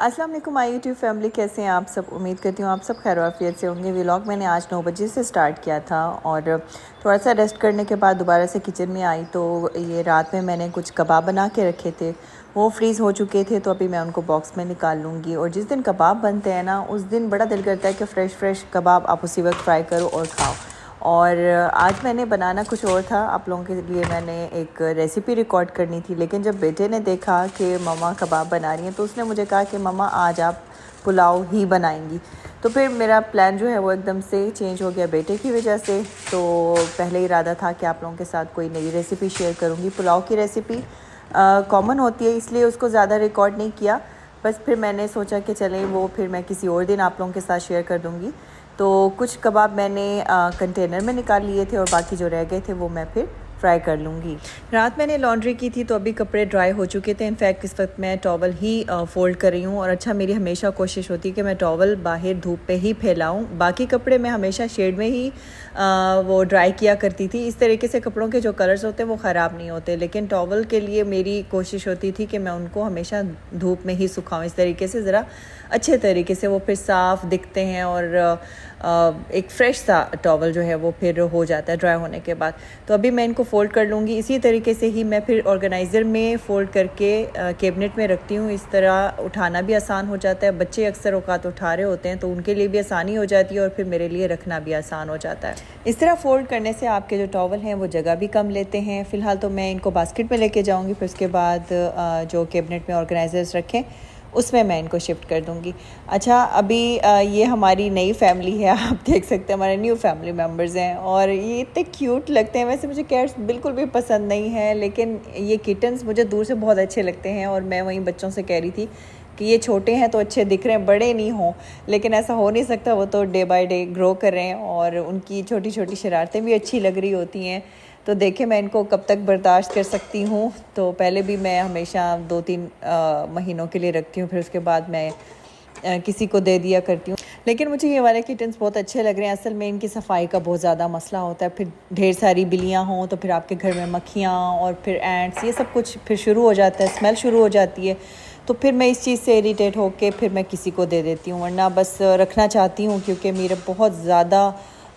अस्सलाम वालेकुम my YouTube family, कैसे हैं आप सब। उम्मीद करती हूँ आप सब खैर आफियत से होंगे। व्लॉग मैंने आज 9 बजे से स्टार्ट किया था और थोड़ा सा रेस्ट करने के बाद दोबारा से किचन में आई तो ये रात में मैंने कुछ कबाब बना के रखे थे, वो फ्रीज़ हो चुके थे, तो अभी मैं उनको बॉक्स में निकाल लूँगी। और जिस दिन कबाब बनते हैं ना, उस दिन बड़ा दिल करता है कि फ़्रेश कबाब आप उसी वक्त फ्राई करो और खाओ। और आज मैंने बनाना कुछ और था, आप लोगों के लिए मैंने एक रेसिपी रिकॉर्ड करनी थी, लेकिन जब बेटे ने देखा कि मम्मा कबाब बना रही हैं तो उसने मुझे कहा कि मम्मा आज आप पुलाव ही बनाएंगी। तो फिर मेरा प्लान जो है वो एकदम से चेंज हो गया बेटे की वजह से। तो पहले इरादा था कि आप लोगों के साथ कोई नई रेसिपी शेयर करूँगी। पुलाव की रेसिपी कॉमन होती है, इसलिए उसको ज़्यादा रिकॉर्ड नहीं किया। बस फिर मैंने सोचा कि चलें वो फिर मैं किसी और दिन आप लोगों के साथ शेयर कर दूँगी। तो कुछ कबाब मैंने कंटेनर में निकाल लिए थे और बाकी जो रह गए थे वो मैं फिर फ्राई कर लूँगी। रात मैंने लॉन्ड्री की थी तो अभी कपड़े ड्राई हो चुके थे। इनफैक्ट इस वक्त मैं टॉवल ही फ़ोल्ड कर रही हूँ। और अच्छा, मेरी हमेशा कोशिश होती है कि मैं टॉवल बाहर धूप पे ही फैलाऊँ। बाकी कपड़े मैं हमेशा शेड में ही वो ड्राई किया करती थी। इस तरीके से कपड़ों के जो कलर्स होते हैं वो ख़राब नहीं होते, लेकिन टॉवल के लिए मेरी कोशिश होती थी कि मैं उनको हमेशा धूप में ही सुखाऊँ। इस तरीके से ज़रा अच्छे तरीके से वो फिर साफ़ दिखते हैं और एक फ़्रेश सा टॉवल जो है वो फिर हो जाता है ड्राई होने के बाद। तो अभी मैं इनको फ़ोल्ड कर लूँगी। इसी तरीके से ही मैं फिर ऑर्गेनाइज़र में फ़ोल्ड करके कैबिनेट में रखती हूँ। इस तरह उठाना भी आसान हो जाता है। बच्चे अक्सर औकात उठा रहे होते हैं तो उनके लिए भी आसानी हो जाती है और फिर मेरे लिए रखना भी आसान हो जाता है। इस तरह फ़ोल्ड करने से आपके जो टॉवल हैं वो जगह भी कम लेते हैं। फ़िलहाल तो मैं इनको बास्केट में लेके जाऊँगी, फिर उसके बाद जो कैबिनेट में ऑर्गेनाइज़र्स रखें उसमें मैं इनको शिफ्ट कर दूँगी। अच्छा, अभी ये हमारी नई फैमिली है, आप देख सकते हैं हमारे न्यू फैमिली मेम्बर्स हैं और ये इतने क्यूट लगते हैं। वैसे मुझे कैट्स बिल्कुल भी पसंद नहीं है, लेकिन ये किटन्स मुझे दूर से बहुत अच्छे लगते हैं। और मैं वहीं बच्चों से कह रही थी कि ये छोटे हैं तो अच्छे दिख रहे हैं, बड़े नहीं हों, लेकिन ऐसा हो नहीं सकता। वो तो डे बाय डे ग्रो कर रहे हैं और उनकी छोटी छोटी शरारतें भी अच्छी लग रही होती हैं। तो देखें मैं इनको कब तक बर्दाश्त कर सकती हूँ। तो पहले भी मैं हमेशा 2-3 महीनों के लिए रखती हूँ, फिर उसके बाद मैं किसी को दे दिया करती हूँ। लेकिन मुझे ये वाले किटन्स बहुत अच्छे लग रहे हैं। असल में इनकी सफाई का बहुत ज़्यादा मसला होता है, फिर ढेर सारी बिल्लियाँ हों तो फिर आपके घर में मक्खियाँ और फिर एंट्स, ये सब कुछ फिर शुरू हो जाता है, स्मेल शुरू हो जाती है। तो फिर मैं इस चीज़ से इरिटेट होकर फिर मैं किसी को दे देती हूँ, वरना बस रखना चाहती हूँ क्योंकि मेरे बहुत ज़्यादा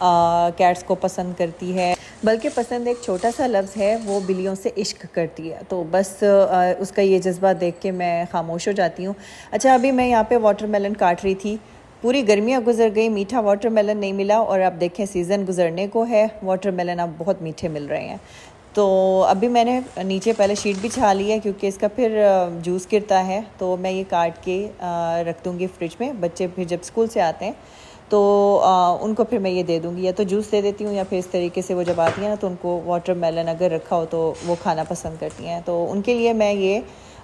कैट्स को पसंद करती है। बल्कि पसंद एक छोटा सा लफ्ज़ है, वो बिल्लियों से इश्क करती है। तो बस उसका ये जज्बा देख के मैं खामोश हो जाती हूँ। अच्छा, अभी मैं यहाँ पे वाटरमेलन काट रही थी। पूरी गर्मियाँ गुजर गई, मीठा वाटरमेलन नहीं मिला और अब देखें सीज़न गुजरने को है, वाटरमेलन अब बहुत मीठे मिल रहे हैं। तो अभी मैंने नीचे पहले शीट बिछा ली है क्योंकि इसका फिर जूस गिरता है। तो मैं ये काट के रख दूँगी फ्रिज में। बच्चे फिर जब स्कूल से आते हैं तो उनको फिर मैं ये दे दूँगी, या तो जूस दे देती हूँ या फिर इस तरीके से वो जब आती हैं ना तो उनको वाटरमेलन अगर रखा हो तो वो खाना पसंद करती हैं। तो उनके लिए मैं ये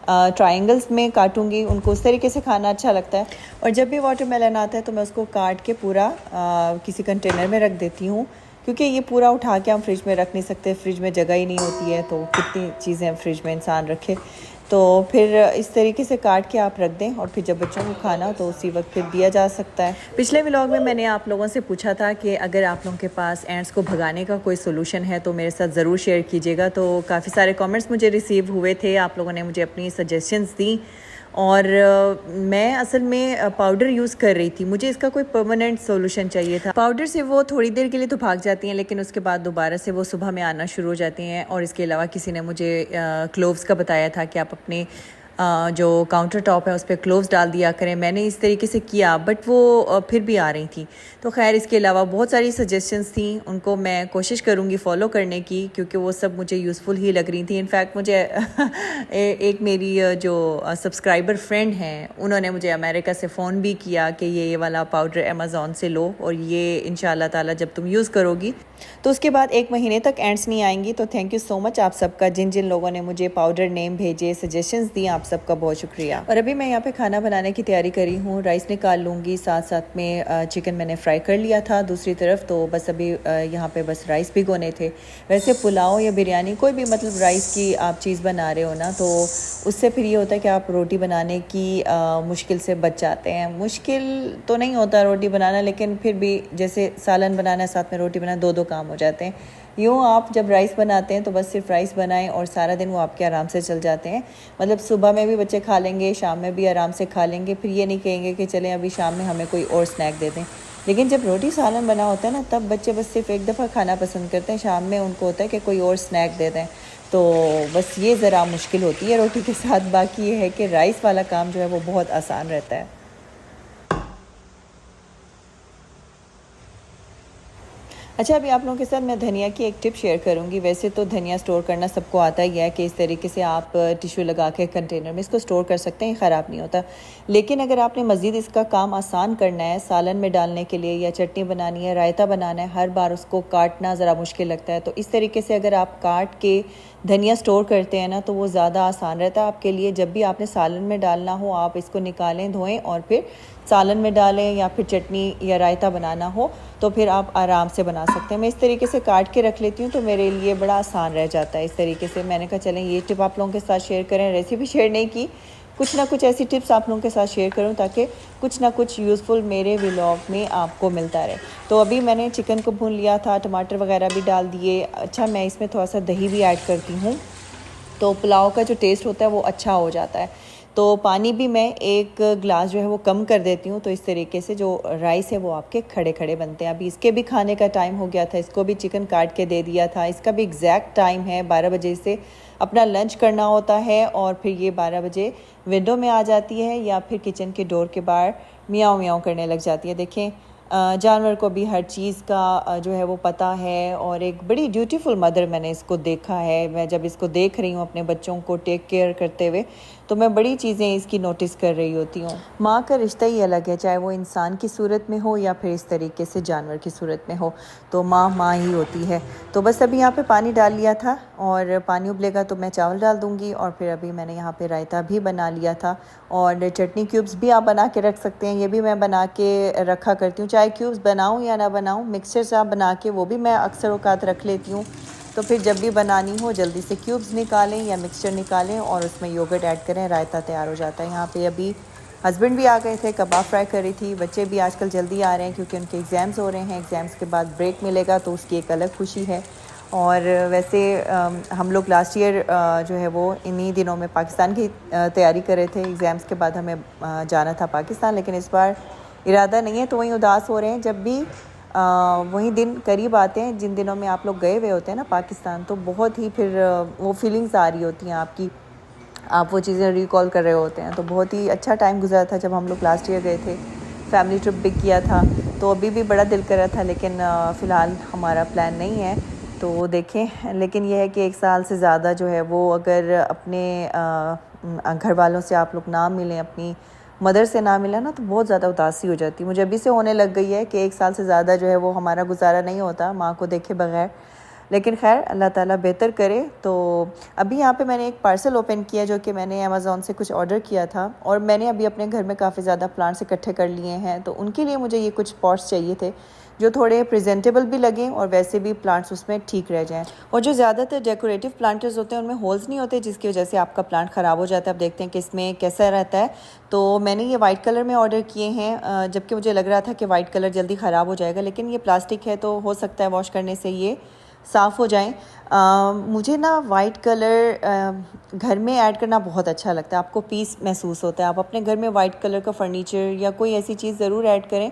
ट्रायंगल्स में काटूँगी, उनको उस तरीके से खाना अच्छा लगता है। और जब भी वाटरमेलन आता है तो मैं उसको काट के पूरा किसी कंटेनर में रख देती हूँ, क्योंकि ये पूरा उठा के हम फ्रिज में रख नहीं सकते, फ्रिज में जगह ही नहीं होती है। तो कितनी चीज़ें फ्रिज में इंसान रखे, तो फिर इस तरीके से काट के आप रख दें और फिर जब बच्चों को खाना हो तो उसी वक्त फिर दिया जा सकता है। पिछले व्लॉग में मैंने आप लोगों से पूछा था कि अगर आप लोगों के पास एंट्स को भगाने का कोई सोल्यूशन है तो मेरे साथ ज़रूर शेयर कीजिएगा। तो काफ़ी सारे कमेंट्स मुझे रिसीव हुए थे, आप लोगों ने मुझे अपनी सजेशंस दी और मैं असल में पाउडर यूज़ कर रही थी। मुझे इसका कोई परमानेंट सोल्यूशन चाहिए था। पाउडर से वो थोड़ी देर के लिए तो भाग जाती हैं, लेकिन उसके बाद दोबारा से वो सुबह में आना शुरू हो जाती हैं। और इसके अलावा किसी ने मुझे क्लोव्स का बताया था कि आप अपने जो काउंटर टॉप है उस पर क्लोव्स डाल दिया करें। मैंने इस तरीके से किया बट वो फिर भी आ रही थी। तो खैर, इसके अलावा बहुत सारी सजेशंस थी, उनको मैं कोशिश करूँगी फ़ॉलो करने की क्योंकि वो सब मुझे यूज़फुल ही लग रही थी। इनफैक्ट मुझे एक मेरी जो सब्सक्राइबर फ्रेंड हैं उन्होंने मुझे अमेरिका से फ़ोन भी किया कि ये वाला पाउडर अमेज़ॉन से लो और ये इंशाल्लाह ताला जब तुम यूज़ करोगी तो उसके बाद 1 महीने तक एंट्स नहीं आएंगी। तो थैंक यू सो मच आप सबका, जिन जिन लोगों ने मुझे पाउडर नेम भेजे, सजेशंस दी, आप सबका बहुत शुक्रिया। और अभी मैं यहाँ पे खाना बनाने की तैयारी करी हूँ, राइस निकाल लूँगी, साथ साथ में चिकन मैंने फ्राई कर लिया था दूसरी तरफ। तो बस अभी यहाँ पे बस राइस भिगोने थे। वैसे पुलाव या बिरयानी कोई भी मतलब राइस की आप चीज़ बना रहे हो ना, तो उससे फिर ये होता है कि आप रोटी बनाने की मुश्किल से बच जाते हैं। मुश्किल तो नहीं होता रोटी बनाना, लेकिन फिर भी जैसे सालन बनाना साथ में रोटी बनाना, दो काम हो जाते हैं। यूँ आप जब राइस बनाते हैं तो बस सिर्फ राइस बनाएं और सारा दिन वो आपके आराम से चल जाते हैं। मतलब सुबह में भी बच्चे खा लेंगे, शाम में भी आराम से खा लेंगे, फिर ये नहीं कहेंगे कि चलें अभी शाम में हमें कोई और स्नैक दे दें। लेकिन जब रोटी सालन बना होता है ना, तब बच्चे बस सिर्फ एक दफ़ा खाना पसंद करते हैं, शाम में उनको होता है कि कोई और स्नैक दे दें। तो बस ये ज़रा मुश्किल होती है रोटी के साथ। बाकी ये है कि राइस वाला काम जो है वो बहुत आसान रहता है। अच्छा, अभी आप लोगों के साथ मैं धनिया की एक टिप शेयर करूंगी। वैसे तो धनिया स्टोर करना सबको आता ही है कि इस तरीके से आप टिश्यू लगा के कंटेनर में इसको स्टोर कर सकते हैं, ख़राब नहीं होता। लेकिन अगर आपने मज़ीद इसका काम आसान करना है, सालन में डालने के लिए या चटनी बनानी है, रायता बनाना है, हर बार उसको काटना ज़रा मुश्किल लगता है। तो इस तरीके से अगर आप काट के धनिया स्टोर करते हैं ना, तो वो ज़्यादा आसान रहता है आपके लिए। जब भी आपने सालन में डालना हो, आप इसको निकालें, धोएं और फिर सालन में डालें, या फिर चटनी या रायता बनाना हो तो फिर आप आराम से बना सकते हैं। मैं इस तरीके से काट के रख लेती हूँ तो मेरे लिए बड़ा आसान रह जाता है। इस तरीके से मैंने कहा चलें ये टिप आप लोगों के साथ शेयर करें। रेसिपी शेयर नहीं की, कुछ ना कुछ ऐसी टिप्स आप लोगों के साथ शेयर करूं ताकि कुछ ना कुछ यूज़फुल मेरे व्लॉग में आपको मिलता रहे। तो अभी मैंने चिकन को भून लिया था, टमाटर वगैरह भी डाल दिए। अच्छा, मैं इसमें थोड़ा सा दही भी ऐड करती हूँ तो पुलाव का जो टेस्ट होता है वो अच्छा हो जाता है। तो पानी भी मैं एक गिलास जो है वो कम कर देती हूँ। तो इस तरीके से जो राइस है वो आपके खड़े खड़े बनते हैं। अभी इसके भी खाने का टाइम हो गया था, इसको भी चिकन काट के दे दिया था। इसका भी एग्जैक्ट टाइम है 12 बजे से अपना लंच करना होता है और फिर ये 12 बजे विंडो में आ जाती है या फिर किचन के डोर के बाहर मियाँ मियाँ करने लग जाती है। देखें, जानवर को भी हर चीज़ का जो है वो पता है और एक बड़ी ड्यूटीफुल मदर मैंने इसको देखा है। मैं जब इसको देख रही हूँ अपने बच्चों को टेक केयर करते हुए तो मैं बड़ी चीज़ें इसकी नोटिस कर रही होती हूँ। माँ का रिश्ता ही अलग है, चाहे वो इंसान की सूरत में हो या फिर इस तरीके से जानवर की सूरत में हो, तो माँ माँ ही होती है। तो बस अभी यहाँ पे पानी डाल लिया था और पानी उबलेगा तो मैं चावल डाल दूँगी। और फिर अभी मैंने यहाँ पे रायता भी बना लिया था और चटनी क्यूब्स भी आप बना के रख सकते हैं। ये भी मैं बना के रखा करती हूँ, चाहे क्यूब्स बनाऊँ या ना बनाऊँ, मिक्सचर से आप बना के वो भी मैं अक्सर औकात रख लेती हूँ। तो फिर जब भी बनानी हो जल्दी से क्यूब्स निकालें या मिक्सचर निकालें और उसमें योगर्ट ऐड करें, रायता तैयार हो जाता है। यहाँ पे अभी हस्बैंड भी आ गए थे, कबाब फ्राई कर रही थी। बच्चे भी आजकल जल्दी आ रहे हैं क्योंकि उनके एग्ज़ाम्स हो रहे हैं। एग्ज़ाम्स के बाद ब्रेक मिलेगा तो उसकी एक अलग खुशी है। और वैसे हम लोग लास्ट ईयर जो है वो इन्हीं दिनों में पाकिस्तान की तैयारी कर रहे थे। एग्ज़ाम्स के बाद हमें जाना था पाकिस्तान, लेकिन इस बार इरादा नहीं है तो वहीं उदास हो रहे हैं। जब भी वही दिन करीब आते हैं जिन दिनों में आप लोग गए हुए होते हैं ना पाकिस्तान, तो बहुत ही फिर वो फीलिंग्स आ रही होती हैं आपकी, आप वो चीज़ें रिकॉल कर रहे होते हैं। तो बहुत ही अच्छा टाइम गुजरा था जब हम लोग लास्ट ईयर गए थे, फैमिली ट्रिप भी किया था। तो अभी भी बड़ा दिल कर रहा था, लेकिन फ़िलहाल हमारा प्लान नहीं है। तो देखें, लेकिन यह है कि 1 साल से ज़्यादा जो है वो अगर अपने घर वालों से आप लोग ना मिलें, अपनी मदर से ना मिला ना, तो बहुत ज़्यादा उदासी हो जाती है। मुझे अभी से होने लग गई है कि 1 साल से ज़्यादा जो है वो हमारा गुजारा नहीं होता माँ को देखे बगैर। लेकिन खैर अल्लाह ताला बेहतर करे। तो अभी यहाँ पे मैंने एक पार्सल ओपन किया जो कि मैंने अमेज़ॉन से कुछ ऑर्डर किया था और मैंने अभी अपने घर में काफ़ी ज़्यादा प्लांट्स इकट्ठे कर लिए हैं। तो उनके लिए मुझे ये कुछ पॉट्स चाहिए थे जो थोड़े प्रेजेंटेबल भी लगें और वैसे भी प्लांट्स उसमें ठीक रह जाएं। और जो ज़्यादातर डेकोरेटिव प्लांटर्स होते हैं उनमें होल्स नहीं होते, जिसकी वजह से आपका प्लांट ख़राब हो जाता है। अब देखते हैं कि इसमें कैसा रहता है। तो मैंने ये वाइट कलर में ऑर्डर किए हैं, जबकि मुझे लग रहा था कि वाइट कलर जल्दी ख़राब हो जाएगा, लेकिन ये प्लास्टिक है तो हो सकता है वॉश करने से ये साफ़ हो जाएं। मुझे ना वाइट कलर घर में ऐड करना बहुत अच्छा लगता है। आपको पीस महसूस होता है। आप अपने घर में वाइट कलर का फर्नीचर या कोई ऐसी चीज़ ज़रूर ऐड करें,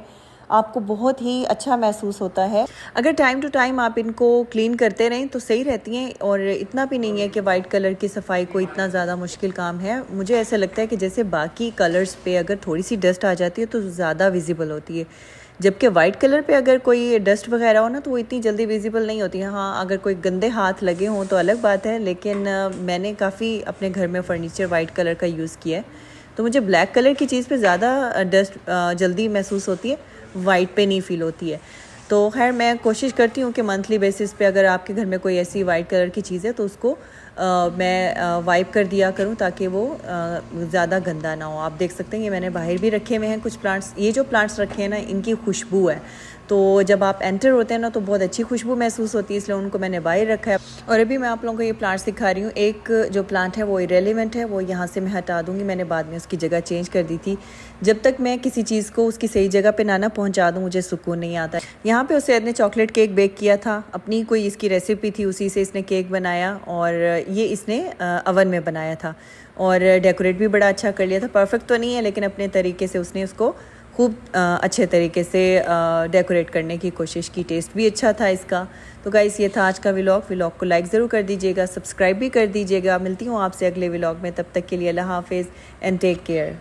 आपको बहुत ही अच्छा महसूस होता है। अगर टाइम टू टाइम आप इनको क्लीन करते रहें तो सही रहती हैं। और इतना भी नहीं है कि वाइट कलर की सफाई कोई इतना ज़्यादा मुश्किल काम है। मुझे ऐसा लगता है कि जैसे बाकी कलर्स पे अगर थोड़ी सी डस्ट आ जाती है तो ज़्यादा विजिबल होती है, जबकि वाइट कलर पे अगर कोई डस्ट वगैरह हो ना तो वो इतनी जल्दी विजिबल नहीं होती है। हाँ, अगर कोई गंदे हाथ लगे हों तो अलग बात है, लेकिन मैंने काफ़ी अपने घर में फ़र्नीचर वाइट कलर का यूज़ किया है। तो मुझे ब्लैक कलर की चीज़ पे ज़्यादा डस्ट जल्दी महसूस होती है, वाइट पे नहीं फ़ील होती है। तो खैर मैं कोशिश करती हूँ कि मंथली बेसिस पे अगर आपके घर में कोई ऐसी वाइट कलर की चीज़ है तो उसको मैं वाइप कर दिया करूँ ताकि वो ज़्यादा गंदा ना हो। आप देख सकते हैं ये मैंने बाहर भी रखे हुए हैं कुछ प्लांट्स। ये जो प्लांट्स रखे हैं ना, इनकी खुशबू है तो जब आप एंटर होते हैं ना तो बहुत अच्छी खुशबू महसूस होती है, इसलिए उनको मैंने बाहर रखा है। और अभी मैं आप लोगों को ये प्लांट्स दिखा रही हूँ। एक जो प्लांट है वो इरेलीवेंट है, वो यहाँ से मैं हटा दूँगी, मैंने बाद में उसकी जगह चेंज कर दी थी। जब तक मैं किसी चीज़ को उसकी सही जगह पे ना पहुँचा दूँ मुझे सुकून नहीं आता। यहाँ पे उससे ने चॉकलेट केक बेक किया था, अपनी कोई इसकी रेसिपी थी, उसी से इसने केक बनाया और ये इसने अवन में बनाया था और डेकोरेट भी बड़ा अच्छा कर लिया था। परफेक्ट तो नहीं है लेकिन अपने तरीके से उसने उसको खूब अच्छे तरीके से डेकोरेट करने की कोशिश की। टेस्ट भी अच्छा था इसका। तो गाइस ये था आज का व्लॉग को लाइक ज़रूर कर दीजिएगा, सब्सक्राइब भी कर दीजिएगा। मिलती हूँ आपसे अगले व्लॉग में, तब तक के लिए अल्लाह हाफिज़ एंड टेक केयर।